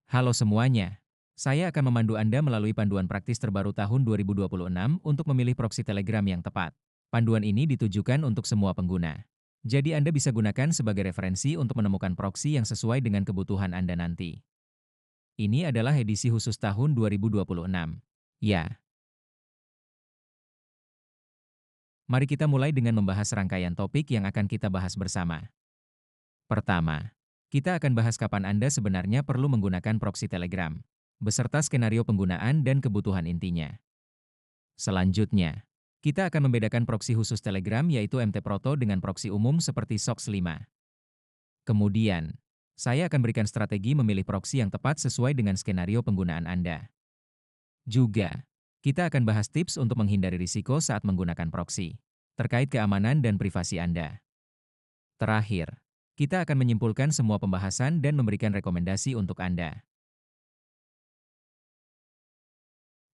Halo semuanya. Saya akan memandu Anda melalui panduan praktis terbaru tahun 2026 untuk memilih proksi Telegram yang tepat. Panduan ini ditujukan untuk semua pengguna. Jadi Anda bisa gunakan sebagai referensi untuk menemukan proksi yang sesuai dengan kebutuhan Anda nanti. Ini adalah edisi khusus tahun 2026. Ya, mari kita mulai dengan membahas rangkaian topik yang akan kita bahas bersama. Pertama, kita akan bahas kapan Anda sebenarnya perlu menggunakan proksi Telegram, beserta skenario penggunaan dan kebutuhan intinya. Selanjutnya, kita akan membedakan proksi khusus Telegram yaitu MT-Proto dengan proksi umum seperti SOX 5. Kemudian, saya akan berikan strategi memilih proksi yang tepat sesuai dengan skenario penggunaan Anda. Juga, kita akan bahas tips untuk menghindari risiko saat menggunakan proksi, terkait keamanan dan privasi Anda. Terakhir, kita akan menyimpulkan semua pembahasan dan memberikan rekomendasi untuk Anda.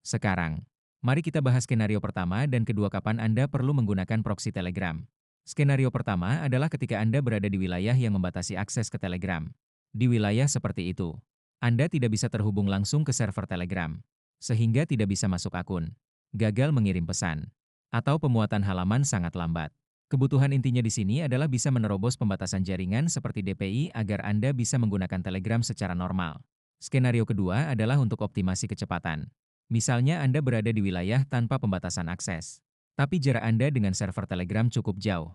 Sekarang, mari kita bahas skenario pertama dan kedua kapan Anda perlu menggunakan proksi Telegram. Skenario pertama adalah ketika Anda berada di wilayah yang membatasi akses ke Telegram. Di wilayah seperti itu, Anda tidak bisa terhubung langsung ke server Telegram, sehingga tidak bisa masuk akun, gagal mengirim pesan, atau pemuatan halaman sangat lambat. Kebutuhan intinya di sini adalah bisa menerobos pembatasan jaringan seperti DPI agar Anda bisa menggunakan Telegram secara normal. Skenario kedua adalah untuk optimasi kecepatan. Misalnya Anda berada di wilayah tanpa pembatasan akses, tapi jarak Anda dengan server Telegram cukup jauh.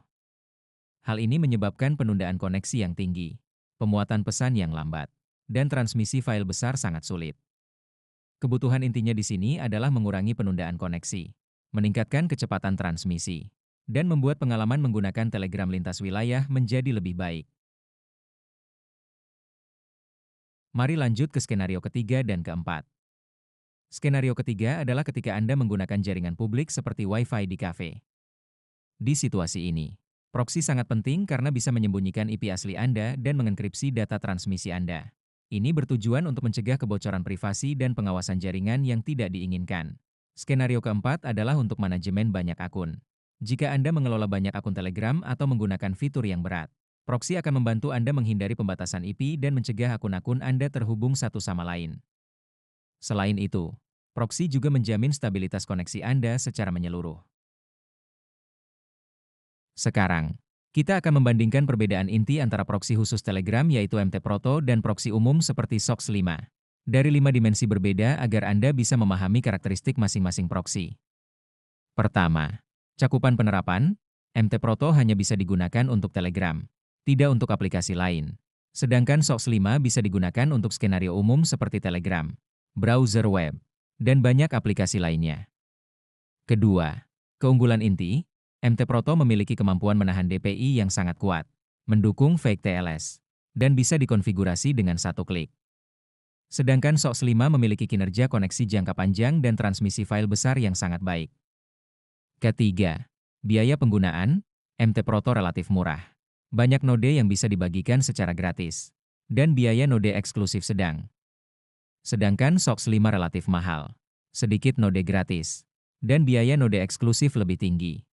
Hal ini menyebabkan penundaan koneksi yang tinggi, pemuatan pesan yang lambat, dan transmisi file besar sangat sulit. Kebutuhan intinya di sini adalah mengurangi penundaan koneksi, meningkatkan kecepatan transmisi, dan membuat pengalaman menggunakan Telegram lintas wilayah menjadi lebih baik. Mari lanjut ke skenario ketiga dan keempat. Skenario ketiga adalah ketika Anda menggunakan jaringan publik seperti Wi-Fi di kafe. Di situasi ini, proksi sangat penting karena bisa menyembunyikan IP asli Anda dan mengenkripsi data transmisi Anda. Ini bertujuan untuk mencegah kebocoran privasi dan pengawasan jaringan yang tidak diinginkan. Skenario keempat adalah untuk manajemen banyak akun. Jika Anda mengelola banyak akun Telegram atau menggunakan fitur yang berat, proksi akan membantu Anda menghindari pembatasan IP dan mencegah akun-akun Anda terhubung satu sama lain. Selain itu, proksi juga menjamin stabilitas koneksi Anda secara menyeluruh. Sekarang, kita akan membandingkan perbedaan inti antara proksi khusus Telegram yaitu MT-Proto dan proksi umum seperti SOX 5. Dari 5 dimensi berbeda agar Anda bisa memahami karakteristik masing-masing proksi. Pertama, cakupan penerapan, MT-Proto hanya bisa digunakan untuk Telegram, tidak untuk aplikasi lain. Sedangkan SOX 5 bisa digunakan untuk skenario umum seperti Telegram, browser web, dan banyak aplikasi lainnya. Kedua, keunggulan inti, MT-Proto memiliki kemampuan menahan DPI yang sangat kuat, mendukung fake TLS, dan bisa dikonfigurasi dengan satu klik. Sedangkan SOX 5 memiliki kinerja koneksi jangka panjang dan transmisi file besar yang sangat baik. Ketiga, biaya penggunaan, MT-Proto relatif murah. Banyak node yang bisa dibagikan secara gratis, dan biaya node eksklusif sedang. Sedangkan SOX 5 relatif mahal, sedikit node gratis, dan biaya node eksklusif lebih tinggi.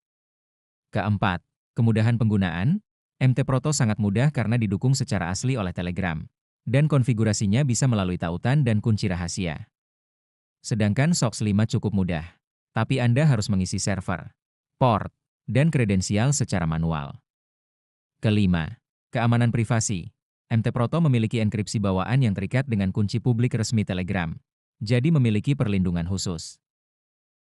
Keempat, kemudahan penggunaan, MT-Proto sangat mudah karena didukung secara asli oleh Telegram, dan konfigurasinya bisa melalui tautan dan kunci rahasia. Sedangkan SOX 5 cukup mudah, tapi Anda harus mengisi server, port, dan kredensial secara manual. Kelima, keamanan privasi. MT-Proto memiliki enkripsi bawaan yang terikat dengan kunci publik resmi Telegram, jadi memiliki perlindungan khusus.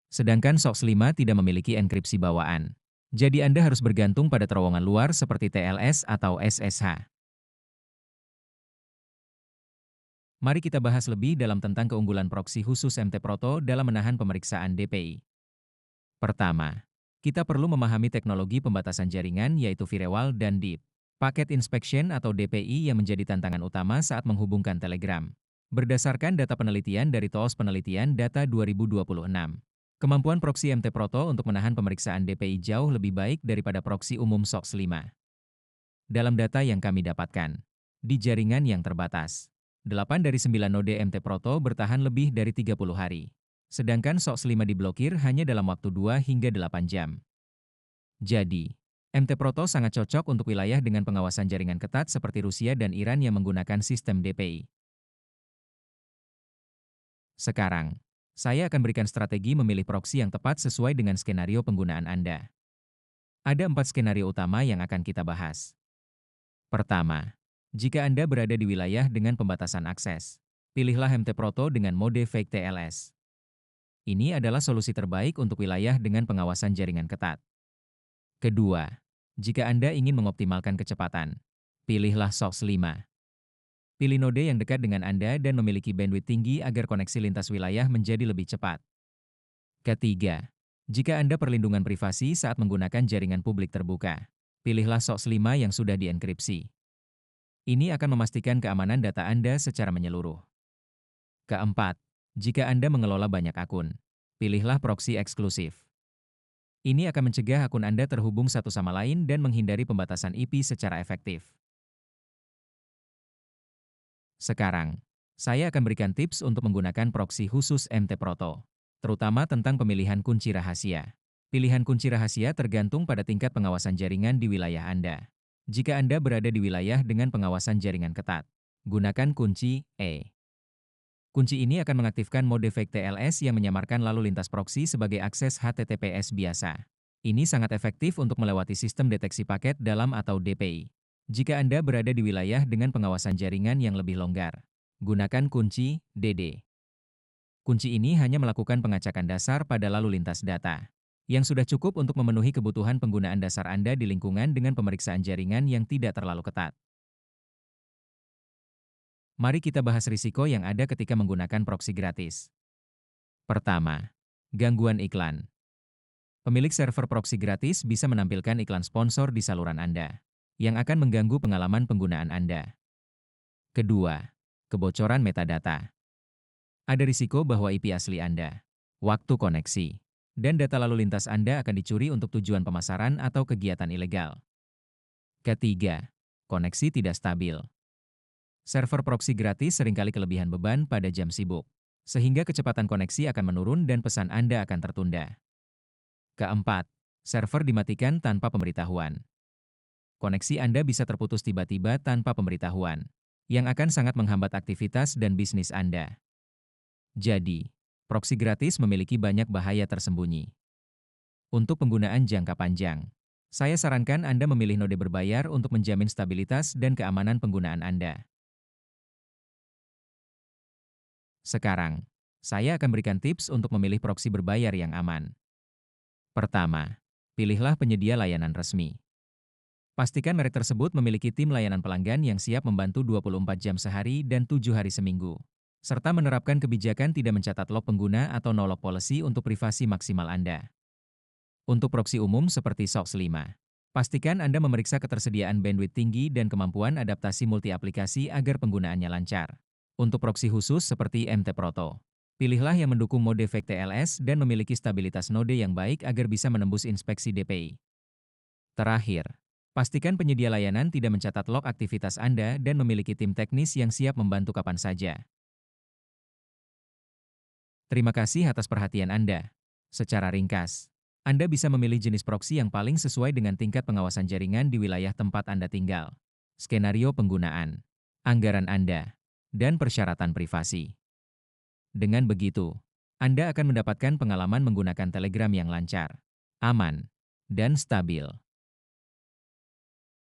Sedangkan SOX 5 tidak memiliki enkripsi bawaan, jadi Anda harus bergantung pada terowongan luar seperti TLS atau SSH. Mari kita bahas lebih dalam tentang keunggulan proksi khusus MT-Proto dalam menahan pemeriksaan DPI. Pertama, kita perlu memahami teknologi pembatasan jaringan yaitu firewall dan DIP. Packet Inspection atau DPI yang menjadi tantangan utama saat menghubungkan Telegram. Berdasarkan data penelitian dari TOS Penelitian Data 2026, kemampuan proksi MT-Proto untuk menahan pemeriksaan DPI jauh lebih baik daripada proksi umum SOX 5. Dalam data yang kami dapatkan, di jaringan yang terbatas, 8 dari 9 node MT-Proto bertahan lebih dari 30 hari. Sedangkan SOX 5 diblokir hanya dalam waktu 2 hingga 8 jam. Jadi, MT-Proto sangat cocok untuk wilayah dengan pengawasan jaringan ketat seperti Rusia dan Iran yang menggunakan sistem DPI. Sekarang, saya akan berikan strategi memilih proksi yang tepat sesuai dengan skenario penggunaan Anda. Ada 4 skenario utama yang akan kita bahas. Pertama, jika Anda berada di wilayah dengan pembatasan akses, pilihlah MT-Proto dengan mode Fake TLS. Ini adalah solusi terbaik untuk wilayah dengan pengawasan jaringan ketat. Kedua, jika Anda ingin mengoptimalkan kecepatan, pilihlah SOX 5. Pilih node yang dekat dengan Anda dan memiliki bandwidth tinggi agar koneksi lintas wilayah menjadi lebih cepat. Ketiga, jika Anda perlindungan privasi saat menggunakan jaringan publik terbuka, pilihlah SOX 5 yang sudah dienkripsi. Ini akan memastikan keamanan data Anda secara menyeluruh. Keempat, jika Anda mengelola banyak akun, pilihlah proksi eksklusif. Ini akan mencegah akun Anda terhubung satu sama lain dan menghindari pembatasan IP secara efektif. Sekarang, saya akan berikan tips untuk menggunakan proksi khusus MT-Proto, terutama tentang pemilihan kunci rahasia. Pilihan kunci rahasia tergantung pada tingkat pengawasan jaringan di wilayah Anda. Jika Anda berada di wilayah dengan pengawasan jaringan ketat, gunakan kunci E. Kunci ini akan mengaktifkan mode fake TLS yang menyamarkan lalu lintas proksi sebagai akses HTTPS biasa. Ini sangat efektif untuk melewati sistem deteksi paket dalam atau DPI. Jika Anda berada di wilayah dengan pengawasan jaringan yang lebih longgar, gunakan kunci DD. Kunci ini hanya melakukan pengacakan dasar pada lalu lintas data, yang sudah cukup untuk memenuhi kebutuhan penggunaan dasar Anda di lingkungan dengan pemeriksaan jaringan yang tidak terlalu ketat. Mari kita bahas risiko yang ada ketika menggunakan proksi gratis. Pertama, gangguan iklan. Pemilik server proksi gratis bisa menampilkan iklan sponsor di saluran Anda, yang akan mengganggu pengalaman penggunaan Anda. Kedua, kebocoran metadata. Ada risiko bahwa IP asli Anda, waktu koneksi, dan data lalu lintas Anda akan dicuri untuk tujuan pemasaran atau kegiatan ilegal. Ketiga, koneksi tidak stabil. Server proksi gratis seringkali kelebihan beban pada jam sibuk, sehingga kecepatan koneksi akan menurun dan pesan Anda akan tertunda. Keempat, server dimatikan tanpa pemberitahuan. Koneksi Anda bisa terputus tiba-tiba tanpa pemberitahuan, yang akan sangat menghambat aktivitas dan bisnis Anda. Jadi, proksi gratis memiliki banyak bahaya tersembunyi. Untuk penggunaan jangka panjang, saya sarankan Anda memilih node berbayar untuk menjamin stabilitas dan keamanan penggunaan Anda. Sekarang, saya akan berikan tips untuk memilih proksi berbayar yang aman. Pertama, pilihlah penyedia layanan resmi. Pastikan merek tersebut memiliki tim layanan pelanggan yang siap membantu 24 jam sehari dan 7 hari seminggu, serta menerapkan kebijakan tidak mencatat log pengguna atau no-log policy untuk privasi maksimal Anda. Untuk proksi umum seperti SOX 5, pastikan Anda memeriksa ketersediaan bandwidth tinggi dan kemampuan adaptasi multi-aplikasi agar penggunaannya lancar. Untuk proksi khusus seperti MT-Proto, pilihlah yang mendukung mode fake TLS dan memiliki stabilitas node yang baik agar bisa menembus inspeksi DPI. Terakhir, pastikan penyedia layanan tidak mencatat log aktivitas Anda dan memiliki tim teknis yang siap membantu kapan saja. Terima kasih atas perhatian Anda. Secara ringkas, Anda bisa memilih jenis proksi yang paling sesuai dengan tingkat pengawasan jaringan di wilayah tempat Anda tinggal, skenario penggunaan, anggaran Anda, dan persyaratan privasi. Dengan begitu, Anda akan mendapatkan pengalaman menggunakan Telegram yang lancar, aman, dan stabil.